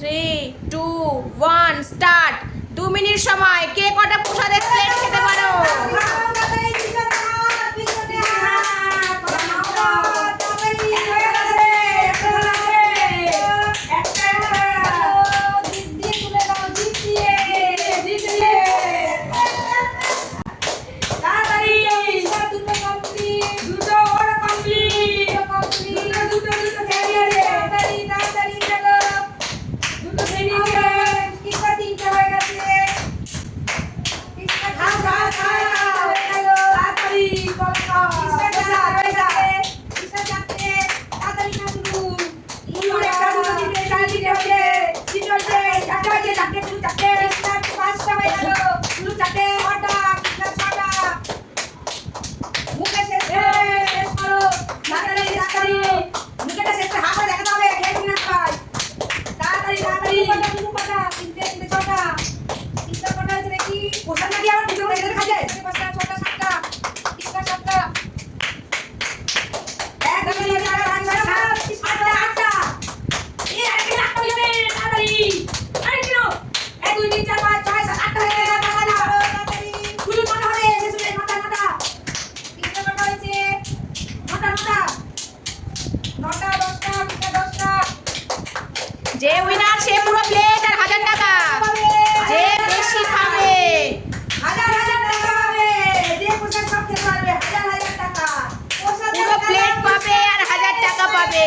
3, 2, 1 start. 2 minute সময়। কে কটা প্রসাদের প্লেট খেতে পারো? যে উইনার সে পুরো প্লেট আর 1000 টাকা। যে বেশি খাবে পুরো প্লেট পাবে আর 1000 টাকা পাবে।